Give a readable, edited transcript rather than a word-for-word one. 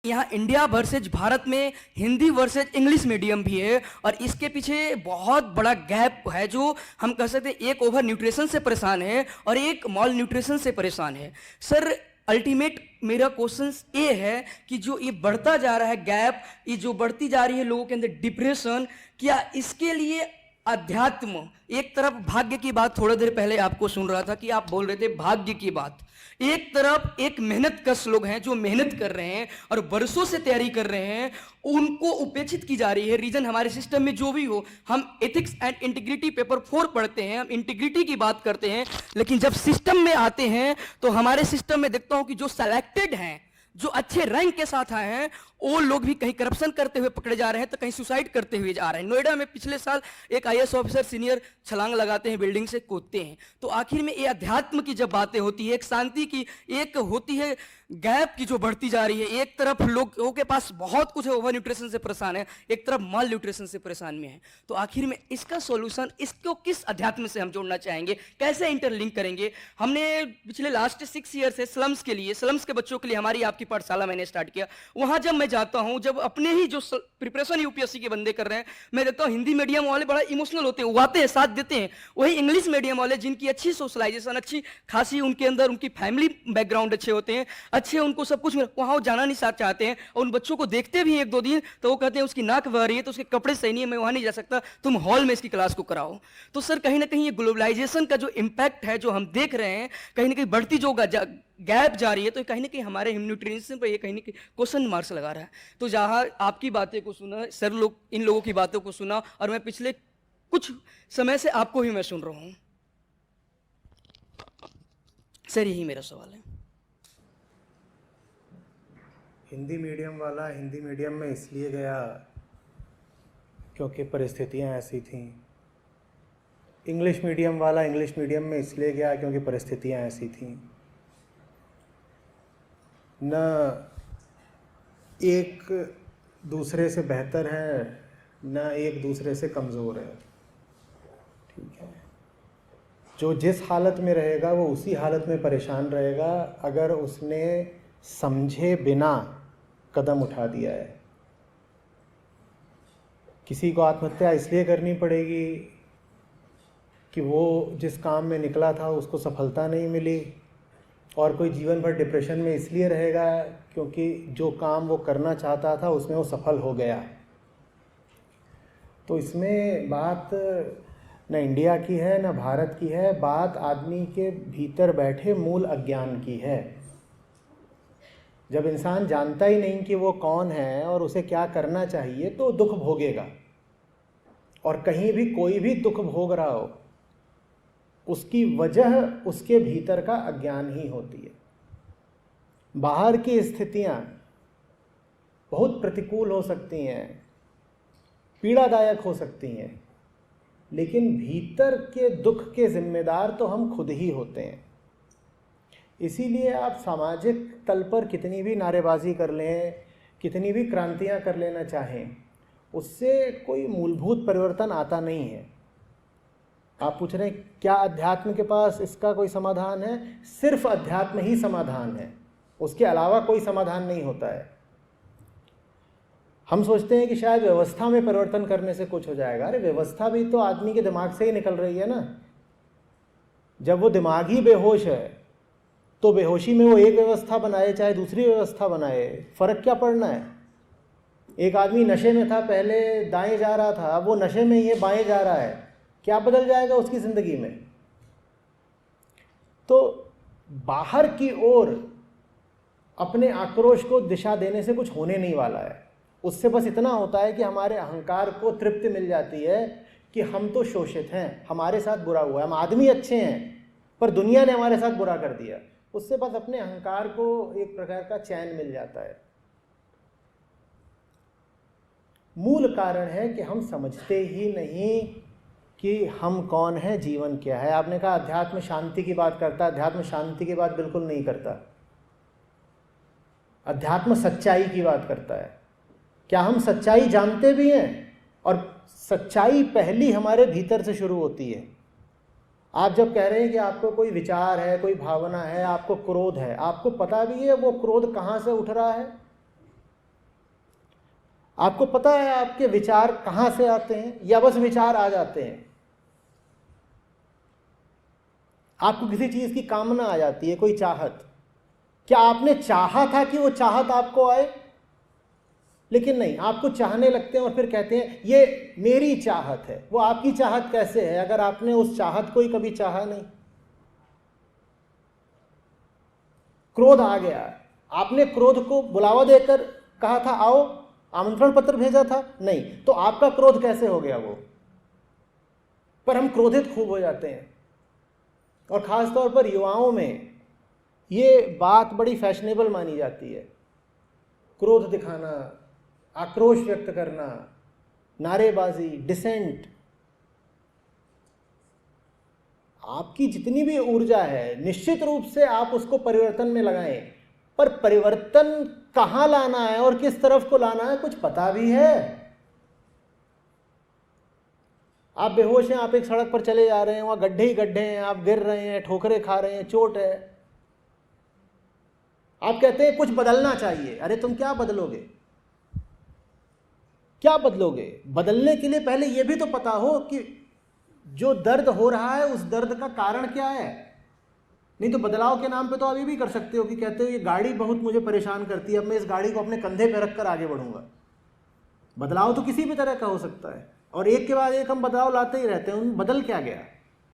यहाँ India versus Bharat में Hindi versus English medium भी है और इसके पीछे बहुत बड़ा गैप है जो हम कह सकते हैं। एक ओवर न्यूट्रिशन से परेशान है और एक मॉल न्यूट्रिशन से परेशान है। सर अल्टीमेट मेरा क्वेश्चन ये है कि जो ये बढ़ता जा रहा है गैप, ये जो बढ़ती जा रही है लोगों के अंदर डिप्रेशन, क्या इसके लिए अध्यात्म, एक तरफ भाग्य की बात, थोड़ी देर पहले आपको सुन रहा था कि आप बोल रहे थे भाग्य की बात, एक तरफ एक मेहनत कश लोग हैं जो मेहनत कर रहे हैं और बरसों से तैयारी कर रहे हैं, उनको उपेक्षित की जा रही है। रीजन हमारे सिस्टम में जो भी हो, हम एथिक्स एंड इंटीग्रिटी पेपर 4 पढ़ते हैं, हम इंटीग्रिटी की बात करते हैं, लेकिन जब सिस्टम में आते हैं तो हमारे सिस्टम में देखता हूं कि जो सेलेक्टेड हैं, जो अच्छे रैंक के साथ आए हैं, वो लोग भी कहीं करप्शन करते हुए पकड़े जा रहे हैं तो कहीं सुसाइड करते हुए जा रहे हैं। नोएडा में पिछले साल एक आईएएस ऑफिसर सीनियर छलांग लगाते हैं, बिल्डिंग से कूदते हैं। तो आखिर में ये अध्यात्म की जब बातें होती है, एक शांति की, एक होती है गैप की जो बढ़ती जा रही है। एक तरफ लोगों के पास बहुत कुछ है, ओवर न्यूट्रिशन से परेशान है, एक तरफ माल न्यूट्रिशन से परेशान में है। तो आखिर में इसका सॉल्यूशन, इसको किस अध्यात्म से हम जोड़ना चाहेंगे, कैसे इंटरलिंक करेंगे? हमने पिछले लास्ट 6 ईयर से स्लम्स के लिए, स्लम्स के बच्चों के लिए हमारी आपकी पाठशाला मैंने स्टार्ट किया। वहां जब मैं जाता हूं, जब अपने ही जो प्रिपरेशन यूपीएससी के बंदे कर रहे हैं, मैं देखता हूं हिंदी मीडियम वाले बड़ा इमोशनल होते हैं, वो आते हैं, साथ देते हैं। वही इंग्लिश मीडियम वाले जिनकी अच्छी सोशलाइजेशन, अच्छी खासी उनके अंदर उनकी फैमिली बैकग्राउंड अच्छे होते हैं, अच्छे उनको सब कुछ, वहां वो जाना नहीं चाहते हैं और उन बच्चों को देखते भी 1-2 दिन तो वो कहते हैं उसकी नाक बह रही है तो उसके कपड़े सही नहीं है, मैं वहां नहीं जा सकता, तुम हॉल में इसकी क्लास को कराओ। तो सर कहीं ना कहीं ये ग्लोबलाइजेशन का जो इंपैक्ट है, जो हम देख रहे हैं, कहीं ना कहीं बढ़ती जो गैप जा रही है, तो कहीं ना कहीं हमारे न्यूट्रिशन पर ये कहीं ना कहीं क्वेश्चन मार्क्स लगा रहा है। तो जहां आपकी बातें को सुना, सर लोग इन लोगों की बातों को सुना और मैं पिछले कुछ समय से आपको ही मैं सुन रहा हूं। सर यही मेरा सवाल है। हिंदी मीडियम वाला हिंदी मीडियम में इसलिए गया क्योंकि परिस्थितियां ऐसी थीं। इंग्लिश मीडियम वाला इंग्लिश मीडियम में इसलिए गया क्योंकि परिस्थितियां ऐसी थीं। न एक दूसरे से बेहतर है, न एक दूसरे से कमज़ोर है। ठीक है, जो जिस हालत में रहेगा वो उसी हालत में परेशान रहेगा अगर उसने समझे बिना कदम उठा दिया है। किसी को आत्महत्या इसलिए करनी पड़ेगी कि वो जिस काम में निकला था उसको सफलता नहीं मिली, और कोई जीवन भर डिप्रेशन में इसलिए रहेगा क्योंकि जो काम वो करना चाहता था उसमें वो सफल हो गया। तो इसमें बात न इंडिया की है न भारत की है, बात आदमी के भीतर बैठे मूल अज्ञान की है। जब इंसान जानता ही नहीं कि वो कौन है और उसे क्या करना चाहिए तो दुख भोगेगा, और कहीं भी कोई भी दुख भोग रहा हो उसकी वजह उसके भीतर का अज्ञान ही होती है। बाहर की स्थितियां बहुत प्रतिकूल हो सकती हैं, पीड़ादायक हो सकती हैं, लेकिन भीतर के दुख के जिम्मेदार तो हम खुद ही होते हैं। इसीलिए आप सामाजिक तल पर कितनी भी नारेबाजी कर लें, कितनी भी क्रांतियां कर लेना चाहें, उससे कोई मूलभूत परिवर्तन आता नहीं है। आप पूछ रहे हैं क्या अध्यात्म के पास इसका कोई समाधान है? सिर्फ अध्यात्म ही समाधान है, उसके अलावा कोई समाधान नहीं होता है। हम सोचते हैं कि शायद व्यवस्था में परिवर्तन करने से कुछ हो जाएगा। अरे व्यवस्था भी तो आदमी के दिमाग से ही निकल रही है ना। जब वो दिमाग ही बेहोश है तो बेहोशी में वो एक व्यवस्था बनाए चाहे दूसरी व्यवस्था बनाए, फर्क क्या पड़ना है? एक आदमी नशे में था, पहले दाएं जा रहा था, अब वो नशे में ही है, बाएं जा रहा है, क्या बदल जाएगा उसकी ज़िंदगी में? तो बाहर की ओर अपने आक्रोश को दिशा देने से कुछ होने नहीं वाला है। उससे बस इतना होता है कि हमारे अहंकार को तृप्ति मिल जाती है कि हम तो शोषित हैं, हमारे साथ बुरा हुआ है, हम आदमी अच्छे हैं पर दुनिया ने हमारे साथ बुरा कर दिया। उससे बस अपने अहंकार को एक प्रकार का चैन मिल जाता है। मूल कारण है कि हम समझते ही नहीं कि हम कौन हैं, जीवन क्या है। आपने कहा अध्यात्म शांति की बात करता है, अध्यात्म शांति की बात बिल्कुल नहीं करता। अध्यात्म सच्चाई की बात करता है। क्या हम सच्चाई जानते भी हैं? और सच्चाई पहली हमारे भीतर से शुरू होती है। आप जब कह रहे हैं कि आपको कोई विचार है, कोई भावना है, आपको क्रोध है, आपको पता भी है वो क्रोध कहाँ से उठ रहा है? आपको पता है आपके विचार कहाँ से आते हैं, या बस विचार आ जाते हैं? आपको किसी चीज़ की कामना आ जाती है, कोई चाहत, क्या आपने चाहा था कि वो चाहत आपको आए? लेकिन नहीं, आपको चाहने लगते हैं और फिर कहते हैं ये मेरी चाहत है। वो आपकी चाहत कैसे है अगर आपने उस चाहत को ही कभी चाहा नहीं? क्रोध आ गया, आपने क्रोध को बुलावा देकर कहा था आओ, आमंत्रण पत्र भेजा था? नहीं, तो आपका क्रोध कैसे हो गया वो? पर हम क्रोधित खूब हो जाते हैं, और ख़ास तौर पर युवाओं में ये बात बड़ी फैशनेबल मानी जाती है, क्रोध दिखाना, आक्रोश व्यक्त करना, नारेबाजी, डिसेंट। आपकी जितनी भी ऊर्जा है निश्चित रूप से आप उसको परिवर्तन में लगाएं, पर परिवर्तन कहाँ लाना है और किस तरफ को लाना है कुछ पता भी है? आप बेहोश हैं, आप एक सड़क पर चले जा रहे हैं, वहां गड्ढे ही गड्ढे हैं, आप गिर रहे हैं, ठोकरें खा रहे हैं, चोट है, आप कहते हैं कुछ बदलना चाहिए। अरे तुम क्या बदलोगे? क्या बदलोगे? बदलने के लिए पहले यह भी तो पता हो कि जो दर्द हो रहा है उस दर्द का कारण क्या है। नहीं तो बदलाव के नाम पे तो आप ये भी कर सकते हो कि कहते हो ये गाड़ी बहुत मुझे परेशान करती है, अब मैं इस गाड़ी को अपने कंधे पे रखकर आगे बढ़ूंगा। बदलाव तो किसी भी तरह का हो सकता है, और एक के बाद एक हम बदलाव लाते ही रहते हैं। उन बदल क्या गया?